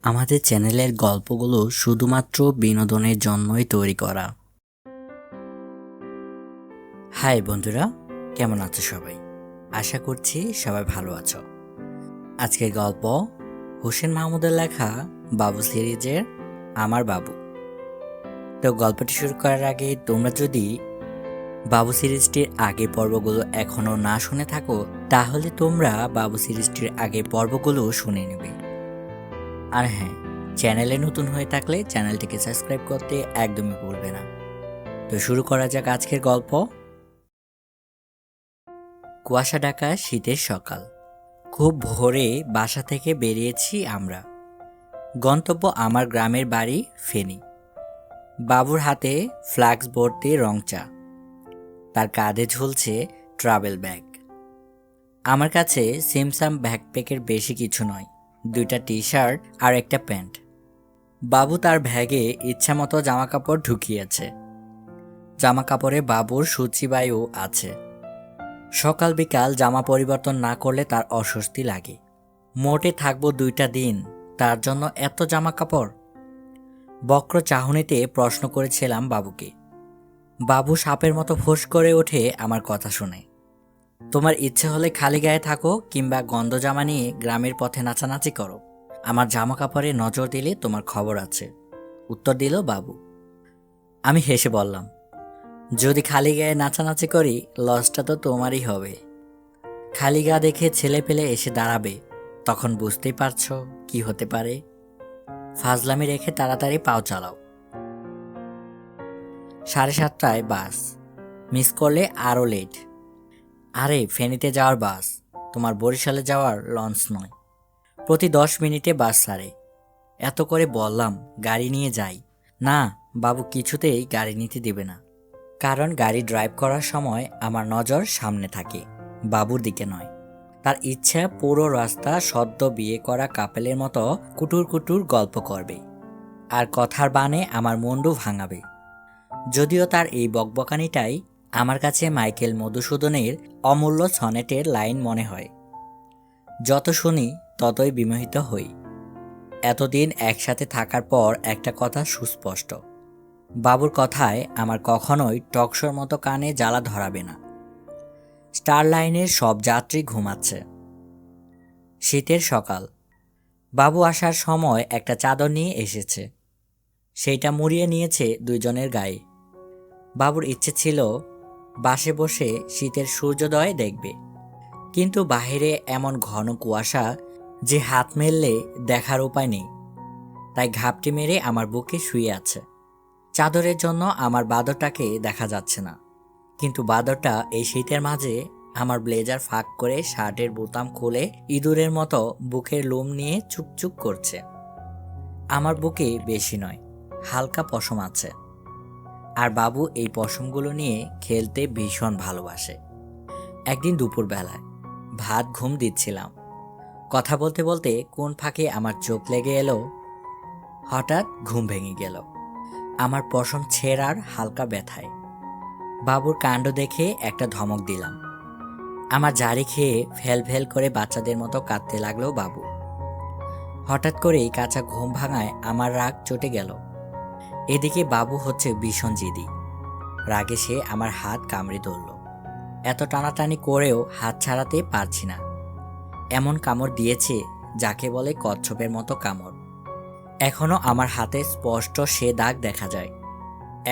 আমাদের চ্যানেলের গল্পগুলো শুধুমাত্র বিনোদনের জন্যই তৈরি করা। হাই বন্ধুরা, কেমন আছো সবাই? আশা করছি সবাই ভালো আছো। আজকের গল্প হোসেন মাহমুদের লেখা বাবু সিরিজের আমার বাবু। তো গল্পটি শুরু করার আগে তোমরা যদি বাবু সিরিজটির আগের পর্বগুলো এখনও না শুনে থাকো, তাহলে তোমরা বাবু সিরিজটির আগের পর্বগুলো শুনে নেবে। আর হ্যাঁ, চ্যানেলে নতুন হয়ে থাকলে চ্যানেলটিকে সাবস্ক্রাইব করতে একদমই ভুলবে না। তো শুরু করা যাক আজকের গল্প। কুয়াশা ঢাকা শীতের সকাল। খুব ভোরে বাসা থেকে বেরিয়েছি আমরা। গন্তব্য আমার গ্রামের বাড়ি ফেনী। বাবুর হাতে ফ্লাক্স ভর্তি রং চা, তার কাঁধে ঝুলছে ট্রাভেল ব্যাগ। আমার কাছে সিমসাম ব্যাকপ্যাকের বেশি কিছু নয়, 2টা টি শার্ট আর একটা প্যান্ট। বাবু তার ব্যাগে ইচ্ছামতো জামাকাপড় ঢুকিয়েছে। জামাকাপড়ে বাবুর সূচিবায়ু আছে। সকাল বিকাল জামা পরিবর্তন না করলে তার অস্বস্তি লাগে। মোটে থাকবো 2টা দিন, তার জন্য এত জামা কাপড়? বক্র চাহনিতে প্রশ্ন করেছিলাম বাবুকে। বাবু সাপের মতো ফোঁস করে ওঠে আমার কথা শুনে। তোমার ইচ্ছে হলে খালি গায়ে থাকো, কিংবা গন্ধ জামা নিয়ে গ্রামের পথে নাচানাচি করো, আমার জামা কাপড়ে নজর দিলে তোমার খবর আছে, উত্তর দিল বাবু। আমি হেসে বললাম, যদি খালি গায়ে নাচানাচি করি লসটা তো তোমারই হবে। খালি গা দেখে ছেলে পেলে এসে দাঁড়াবে, তখন বুঝতেই পারছো কি হতে পারে। ফাজলামি রেখে তাড়াতাড়ি পাও চালাও। 7:30টায় বাস, মিস করলে আরও লেট। আরে ফেনীতে যাওয়ার বাস, তোমার বরিশালে যাওয়ার লঞ্চ নয়। প্রতি 10 মিনিটে বাস ছাড়ে। এত করে বললাম গাড়ি নিয়ে যাই। না, বাবু কিছুতেই গাড়ি নিতে দেবে না। কারণ গাড়ি ড্রাইভ করার সময় আমার নজর সামনে থাকে, বাবুর দিকে নয়। তার ইচ্ছা পুরো রাস্তা সদ্য বিয়ে করা কাপেলের মতো কুটুর কুটুর গল্প করবে আর কথার বানে আমার মুন্ডু ভাঙাবে। যদিও তার এই বকবকানিটাই আমার কাছে মাইকেল মধুসূদনের অমূল্য সনেটের লাইন মনে হয়। যত শুনি ততই বিমোহিত হই। এতদিন একসাথে থাকার পর একটা কথা সুস্পষ্ট, বাবুর কথায় আমার কখনোই টকশোর মতো কানে জ্বালা ধরাবে না। স্টার লাইনের সব যাত্রী ঘুমাচ্ছে। শীতের সকাল। বাবু আসার সময় একটা চাদর নিয়ে এসেছে, সেইটা মুড়িয়ে নিয়েছে দুইজনের গায়ে। বাবুর ইচ্ছে ছিল বাসে বসে শীতের সূর্যোদয় দেখবে, কিন্তু বাহিরে এমন ঘন কুয়াশা যে হাত মেললে দেখার উপায় নেই। তাই ঘাপটি মেরে আমার বুকে শুয়ে আছে। চাদরের জন্য আমার বাদরটাকে দেখা যাচ্ছে না, কিন্তু বাদরটা এই শীতের মাঝে আমার ব্লেজার ফাঁক করে শার্টের বোতাম খুলে ইঁদুরের মতো বুকের লোম নিয়ে চুপচুপ করছে। আমার বুকে বেশি নয়, হালকা পশম আছে, আর বাবু এই পশমগুলো নিয়ে খেলতে ভীষণ ভালোবাসে। একদিন দুপুরবেলায় ভাত ঘুম দিচ্ছিলাম, কথা বলতে বলতে কোন ফাঁকে আমার চোখ লেগে এলো। হঠাৎ ঘুম ভেঙে গেল আমার পশম ছেঁড়ার হালকা ব্যথায়। বাবুর কাণ্ড দেখে একটা ধমক দিলাম। আমার জারি খেয়ে ফেল ফেল করে বাচ্চাদের মতো কাঁদতে লাগলো বাবু। হঠাৎ করেই কাঁচা ঘুম ভাঙায় আমার রাগ চটে গেল। এদিকে বাবু হচ্ছে ভীষণ জিদি। রাগে সে আমার হাত কামড়ে ধরল। এত টানাটানি করেও হাত ছাড়াতে পারছি না। এমন কামড় দিয়েছে যাকে বলে কচ্ছপের মতো কামড়। এখনো আমার হাতে স্পষ্ট সে দাগ দেখা যায়।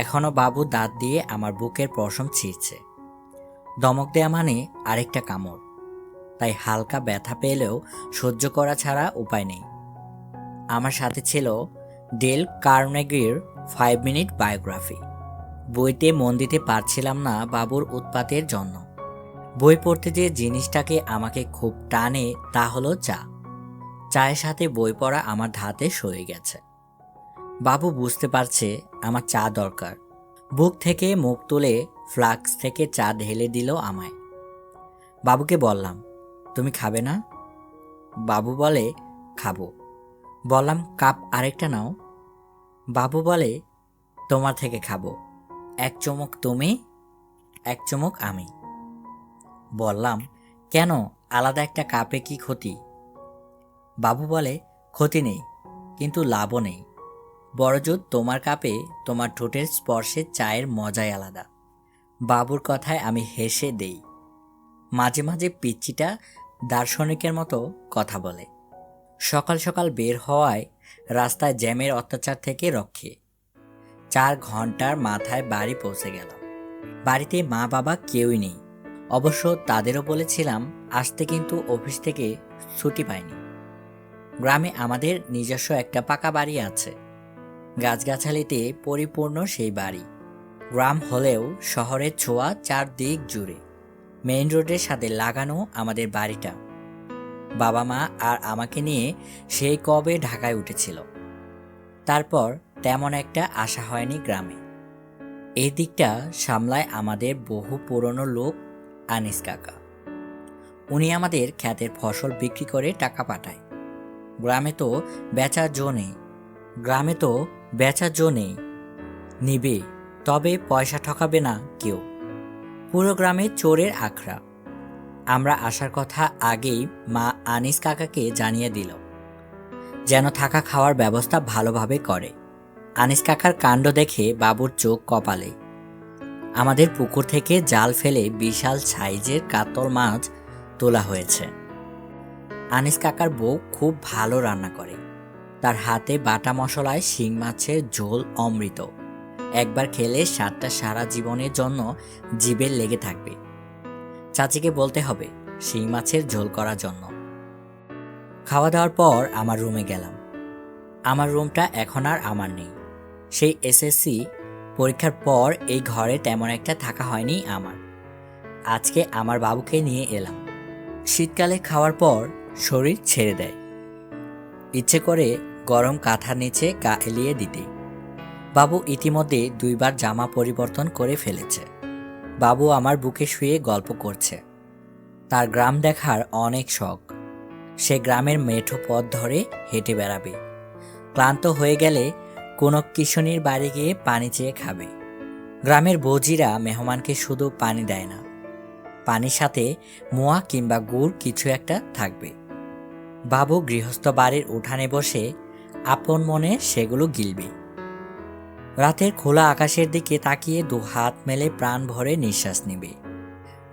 এখনো বাবু দাঁত দিয়ে আমার বুকের পশম ছিঁড়ছে। ধমক দেয়া মানে আরেকটা কামড়, তাই হালকা ব্যথা পেলেও সহ্য করা ছাড়া উপায় নেই। আমার সাথে ছিল ডেল কার্নেগির 5 মিনিট বায়োগ্রাফি। বইতে মন দিতে পারছিলাম না বাবুর উৎপাতের জন্য। বই পড়তে যে জিনিসটাকে আমাকে খুব টানে তা হলো চা। চায়ের সাথে বই পড়া আমার ধাতে সয়ে গেছে। বাবু বুঝতে পারছে আমার চা দরকার। বুক থেকে মুখ তুলে ফ্লাক্স থেকে চা ঢেলে দিল আমায়। বাবুকে বললাম, তুমি খাবে না? বাবু বলে, খাবো। বললাম, কাপ আরেকটা নাও। বাবু বলে, তোমার থেকে খাবো, 1 চুমুক তুমি, 1 চুমুক আমি। বললাম, কেন, আলাদা একটা কাপে কি ক্ষতি? বাবু বলে, ক্ষতি নেই, কিন্তু লাভও নেই। বড়জোর তোমার কাপে তোমার ঠোঁটের স্পর্শে চায়ের মজাই আলাদা। বাবুর কথায় আমি হেসে দেই। মাঝে মাঝে পিচ্চিটা দার্শনিকের মতো কথা বলে। সকাল সকাল বের হওয়ায় রাস্তায় জ্যামের অত্যাচার থেকে রক্ষে। 4 ঘন্টার মাথায় বাড়ি পৌঁছে গেলাম। বাড়িতে মা বাবা কেউই নেই। অবশ্য তাদেরও বলেছিলাম আসতে, কিন্তু অফিস থেকে ছুটি পাইনি। গ্রামে আমাদের নিজস্ব একটা পাকা বাড়ি আছে, গাছগাছালিতে পরিপূর্ণ সেই বাড়ি। গ্রাম হলেও শহরের ছোঁয়া চারদিক জুড়ে। মেইন রোডের সাথে লাগানো আমাদের বাড়িটা। বাবা মা আর আমাকে নিয়ে সেই কবে ঢাকায় উঠেছিল। তারপর তেমন একটা আশা হয়নি গ্রামে। এই দিকটা সামলায় আমাদের বহু পুরনো লোক আনিস কাকা। উনি আমাদের ক্ষেতের ফসল বিক্রি করে টাকা পাঠায়। গ্রামে তো বেচার জো নেই। নিবে, তবে পয়সা ঠকাবে না কেউ। পুরো গ্রামে চোরের আখড়া। আমরা আসার কথা আগেই মা আনিস কাকাকে জানিয়ে দিল, যেন থাকা খাওয়ার ব্যবস্থা ভালোভাবে করে। আনিস কাকার কাণ্ড দেখে বাবুর চোখ কপালে। আমাদের পুকুর থেকে জাল ফেলে বিশাল সাইজের কাতল মাছ তোলা হয়েছে। আনিস কাকার বউ খুব ভালো রান্না করে। তার হাতে বাটা মশলায় শিং মাছের ঝোল অমৃত। একবার খেলে স্বাদটা সারা জীবনের জন্য জিভে লেগে থাকবে। চাচিকে বলতে হবে শিং মাছের ঝোল করার জন্য। খাওয়া দাওয়ার পর আমার রুমে গেলাম। আমার রুমটা এখন আর আমার নেই। সেই এসএসসি পরীক্ষার পর এই ঘরে তেমন একটা থাকা হয়নি আমার। আজকে আমার বাবুকে নিয়ে এলাম। শীতকালে খাওয়ার পর শরীর ছেড়ে দেয়, ইচ্ছে করে গরম কাঁথার নিচে গা এলিয়ে দিতে। বাবু ইতিমধ্যে 2 বার জামা পরিবর্তন করে ফেলেছে। বাবু আমার বুকে শুয়ে গল্প করছে। তার গ্রাম দেখার অনেক শখ। সে গ্রামের মেঠো পথ ধরে হেঁটে বেড়াবে। ক্লান্ত হয়ে গেলে কোনো কিশোরীর বাড়ি গিয়ে পানি চেয়ে খাবে। গ্রামের বৌজিরা মেহমানকে শুধু পানি দেয় না, পানির সাথে মোয়া কিংবা গুড় কিছু একটা থাকবে। বাবু গৃহস্থ বাড়ির উঠানে বসে আপন মনে সেগুলো গিলবে। রাতের খোলা আকাশের দিকে তাকিয়ে 2 হাত মেলে প্রাণ ভরে নিঃশ্বাস নেবে।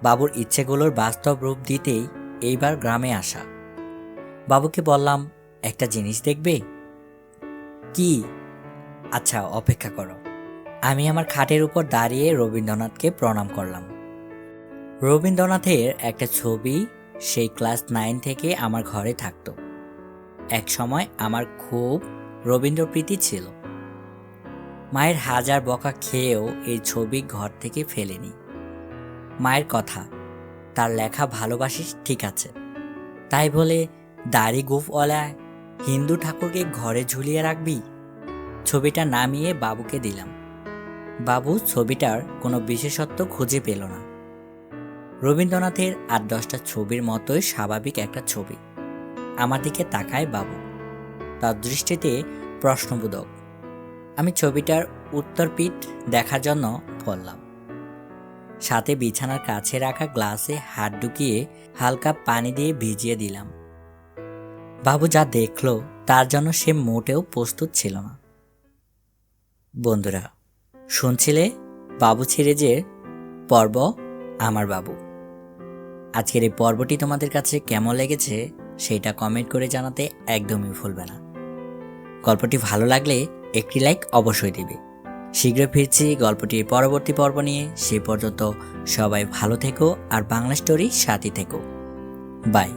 বাবুর ইচ্ছেগুলোর বাস্তব রূপ দিতেই এইবার গ্রামে আসা। বাবুকে বললাম, একটা জিনিস দেখবে? কি? আচ্ছা, অপেক্ষা করো। আমি আমার খাটের উপর দাঁড়িয়ে রবীন্দ্রনাথকে প্রণাম করলাম। রবীন্দ্রনাথের একটা ছবি সেই ক্লাস 9 থেকে আমার ঘরে থাকতো। এক সময় আমার খুব রবীন্দ্রপ্রীতি ছিল। মায়ের হাজার বকা খেয়েও এই ছবি ঘর থেকে ফেলেনি। মায়ের কথা, তার লেখা ভালোবাসিস ঠিক আছে, তাই বলে দাড়ি গোঁফওয়ালা হিন্দু ঠাকুরকে ঘরে ঝুলিয়ে রাখবি? ছবিটা নামিয়ে বাবুকে দিলাম। বাবু ছবিটার কোনো বিশেষত্ব খুঁজে পেল না। রবীন্দ্রনাথের 8-10টা ছবির মতোই স্বাভাবিক একটা ছবি। আমার দিকে তাকায় বাবু, তার দৃষ্টিতে প্রশ্নবোধক। আমি ছবিটার উত্তর পিঠ দেখার জন্য বললাম। সাথে বিছানার কাছে রাখা গ্লাসে হাত ঢুকিয়ে হালকা পানি দিয়ে ভিজিয়ে দিলাম। বাবু যা দেখলো তার জন্য সে মোটেও প্রস্তুত ছিল না। বন্ধুরা, শুনছিলে বাবু ছেড়ে যে পর্ব আমার বাবু। আজকের এই পর্বটি তোমাদের কাছে কেমন লেগেছে সেটা কমেন্ট করে জানাতে একদমই ভুলবে না। গল্পটি ভালো লাগলে একটি লাইক অবশ্যই দিবে। শীঘ্রই ফিরছি গল্পটির পরবর্তী পর্ব নিয়ে। সে পর্যন্ত সবাই ভালো থেকো আর বাংলা স্টোরি সাথী থেকো। বাই।